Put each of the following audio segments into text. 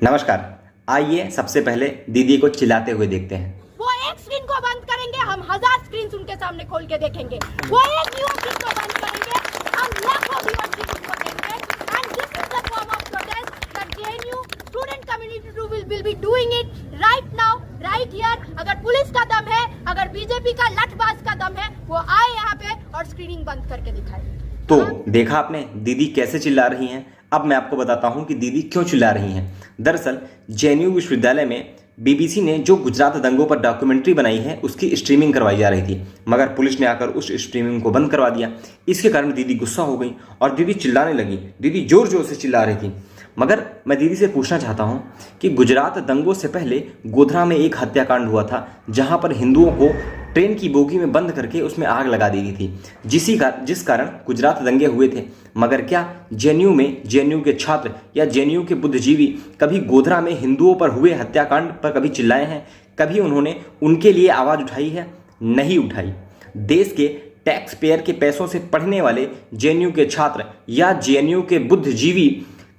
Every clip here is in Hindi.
नमस्कार। आइए सबसे पहले दीदी को चिल्लाते हुए देखते हैं। वो एक स्क्रीन को बंद करेंगे, हम 1000 स्क्रीन उनके सामने खोल के देखेंगे। वो एक व्यूअरशिप को बंद करेंगे, हम लाखों व्यूअरशिप उनको देंगे। And this is the form of protest that JNU student community will be doing it right now, right here. अगर पुलिस का दम है, अगर बीजेपी का लठबाज का दम है, वो आए यहाँ पे और स्क्रीनिंग बंद करके दिखाए। तो देखा आपने दीदी कैसे चिल्ला रही हैं। अब मैं आपको बताता हूं कि दीदी क्यों चिल्ला रही हैं। दरअसल जेएनयू विश्वविद्यालय में बीबीसी ने जो गुजरात दंगों पर डॉक्यूमेंट्री बनाई है उसकी स्ट्रीमिंग करवाई जा रही थी, मगर पुलिस ने आकर उस स्ट्रीमिंग को बंद करवा दिया। इसके कारण दीदी गुस्सा हो गई और दीदी चिल्लाने लगी। दीदी जोर जोर से चिल्ला रही थी। मगर मैं दीदी से पूछना चाहता हूं कि गुजरात दंगों से पहले गोधरा में एक हत्याकांड हुआ था, जहां पर हिंदुओं को ट्रेन की बोगी में बंद करके उसमें आग लगा दी गई थी, जिस कारण गुजरात दंगे हुए थे। मगर क्या जेएनयू के छात्र या जेएनयू के बुद्धिजीवी कभी गोधरा में हिंदुओं पर हुए हत्याकांड पर कभी चिल्लाए हैं? कभी उन्होंने उनके लिए आवाज़ उठाई है? नहीं उठाई। देश के टैक्स पेयर के पैसों से पढ़ने वाले जेएनयू के छात्र या जेएनयू के बुद्धिजीवी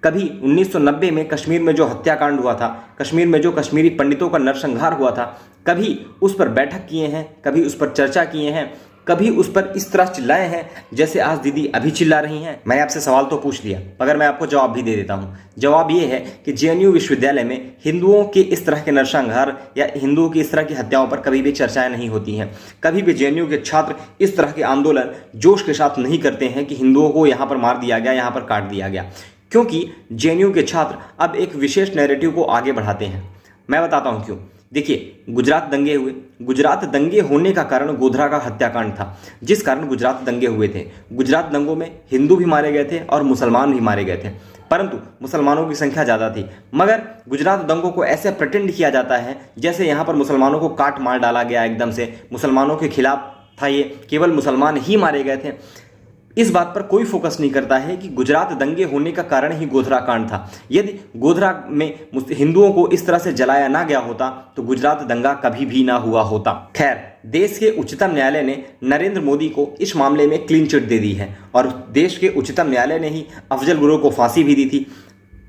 कभी 1990 में कश्मीर में जो हत्याकांड हुआ था, कश्मीर में जो कश्मीरी पंडितों का नरसंहार हुआ था, कभी उस पर बैठक किए हैं? कभी उस पर चर्चा किए हैं? कभी उस पर इस तरह चिल्लाए हैं जैसे आज दीदी अभी चिल्ला रही हैं? मैंने आपसे सवाल तो पूछ लिया, मगर मैं आपको जवाब भी दे देता हूं। जवाब ये है कि जेएनयू विश्वविद्यालय में हिंदुओं के इस तरह के नरसंहार या हिंदुओं की इस तरह की हत्याओं पर कभी भी चर्चाएं नहीं होती हैं। कभी भी जेएनयू के छात्र इस तरह के आंदोलन जोश के साथ नहीं करते हैं कि हिंदुओं को यहाँ पर मार दिया गया, यहाँ पर काट दिया गया, क्योंकि जेएनयू के छात्र अब एक विशेष नैरेटिव को आगे बढ़ाते हैं। मैं बताता हूं क्यों। देखिए, गुजरात दंगे हुए। गुजरात दंगे होने का कारण गोधरा का हत्याकांड था, जिस कारण गुजरात दंगे हुए थे। गुजरात दंगों में हिंदू भी मारे गए थे और मुसलमान भी मारे गए थे, परंतु मुसलमानों की संख्या ज़्यादा थी। मगर गुजरात दंगों को ऐसे प्रिटेंड किया जाता है जैसे यहाँ पर मुसलमानों को काट मार डाला गया एकदम से, मुसलमानों के खिलाफ था ये, केवल मुसलमान ही मारे गए थे। इस बात पर कोई फोकस नहीं करता है कि गुजरात दंगे होने का कारण ही गोधरा कांड था। यदि गोधरा में हिंदुओं को इस तरह से जलाया ना गया होता तो गुजरात दंगा कभी भी ना हुआ होता। खैर, देश के उच्चतम न्यायालय ने नरेंद्र मोदी को इस मामले में क्लीन चिट दे दी है और देश के उच्चतम न्यायालय ने ही अफजल गुरु को फांसी भी दी थी।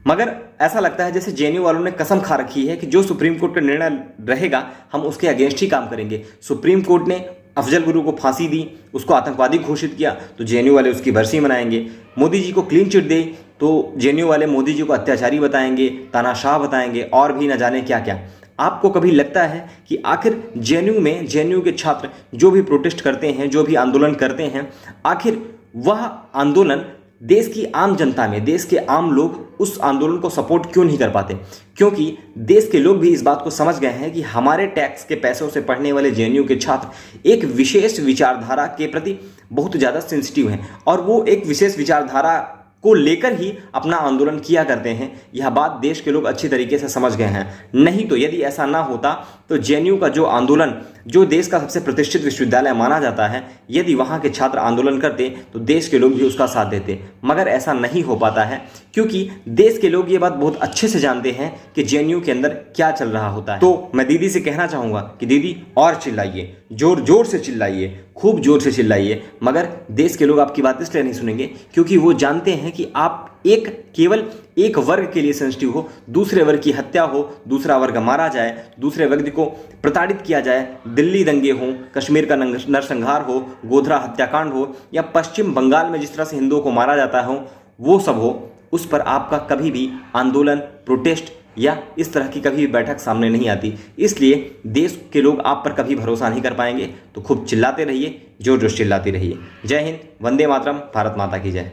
मगर ऐसा लगता है जैसे जेएनयू वालों ने कसम खा रखी है कि जो सुप्रीम कोर्ट का निर्णय रहेगा हम उसके अगेंस्ट ही काम करेंगे। सुप्रीम कोर्ट ने अफजल गुरु को फांसी दी, उसको आतंकवादी घोषित किया, तो जेएनयू वाले उसकी बरसी मनाएंगे। मोदी जी को क्लीन चिट दे तो जेएनयू वाले मोदी जी को अत्याचारी बताएंगे, तानाशाह बताएंगे और भी न जाने क्या क्या। आपको कभी लगता है कि आखिर जेएनयू के छात्र जो भी प्रोटेस्ट करते हैं, जो भी आंदोलन करते हैं, आखिर वह आंदोलन देश की आम जनता में, देश के आम लोग उस आंदोलन को सपोर्ट क्यों नहीं कर पाते? क्योंकि देश के लोग भी इस बात को समझ गए हैं कि हमारे टैक्स के पैसों से पढ़ने वाले जेएनयू के छात्र एक विशेष विचारधारा के प्रति बहुत ज़्यादा सेंसिटिव हैं और वो एक विशेष विचारधारा को लेकर ही अपना आंदोलन किया करते हैं। यह बात देश के लोग अच्छी तरीके से समझ गए हैं। नहीं तो यदि ऐसा ना होता तो जेएनयू का जो आंदोलन, जो देश का सबसे प्रतिष्ठित विश्वविद्यालय माना जाता है, यदि वहाँ के छात्र आंदोलन करते तो देश के लोग भी उसका साथ देते। मगर ऐसा नहीं हो पाता है क्योंकि देश के लोग ये बात बहुत अच्छे से जानते हैं कि जेएनयू के अंदर क्या चल रहा होता है। तो मैं दीदी से कहना चाहूँगा कि दीदी और चिल्लाइए, जोर जोर से चिल्लाइए, खूब जोर से चिल्लाइए। मगर देश के लोग आपकी बात इसलिए नहीं सुनेंगे क्योंकि वो जानते हैं कि आप केवल एक वर्ग के लिए सेंसिटिव हो। दूसरे वर्ग की हत्या हो, दूसरा वर्ग मारा जाए, दूसरे वर्ग को प्रताड़ित किया जाए, दिल्ली दंगे हों, कश्मीर का नरसंहार हो, गोधरा हत्याकांड हो या पश्चिम बंगाल में जिस तरह से हिंदुओं को मारा जाता हो, वो सब हो, उस पर आपका कभी भी आंदोलन, प्रोटेस्ट या इस तरह की कभी भी बैठक सामने नहीं आती। इसलिए देश के लोग आप पर कभी भरोसा नहीं कर पाएंगे। तो खूब चिल्लाते रहिए, जोर जोर चिल्लाते रहिए। जय हिंद, वंदे मातरम, भारत माता की जय।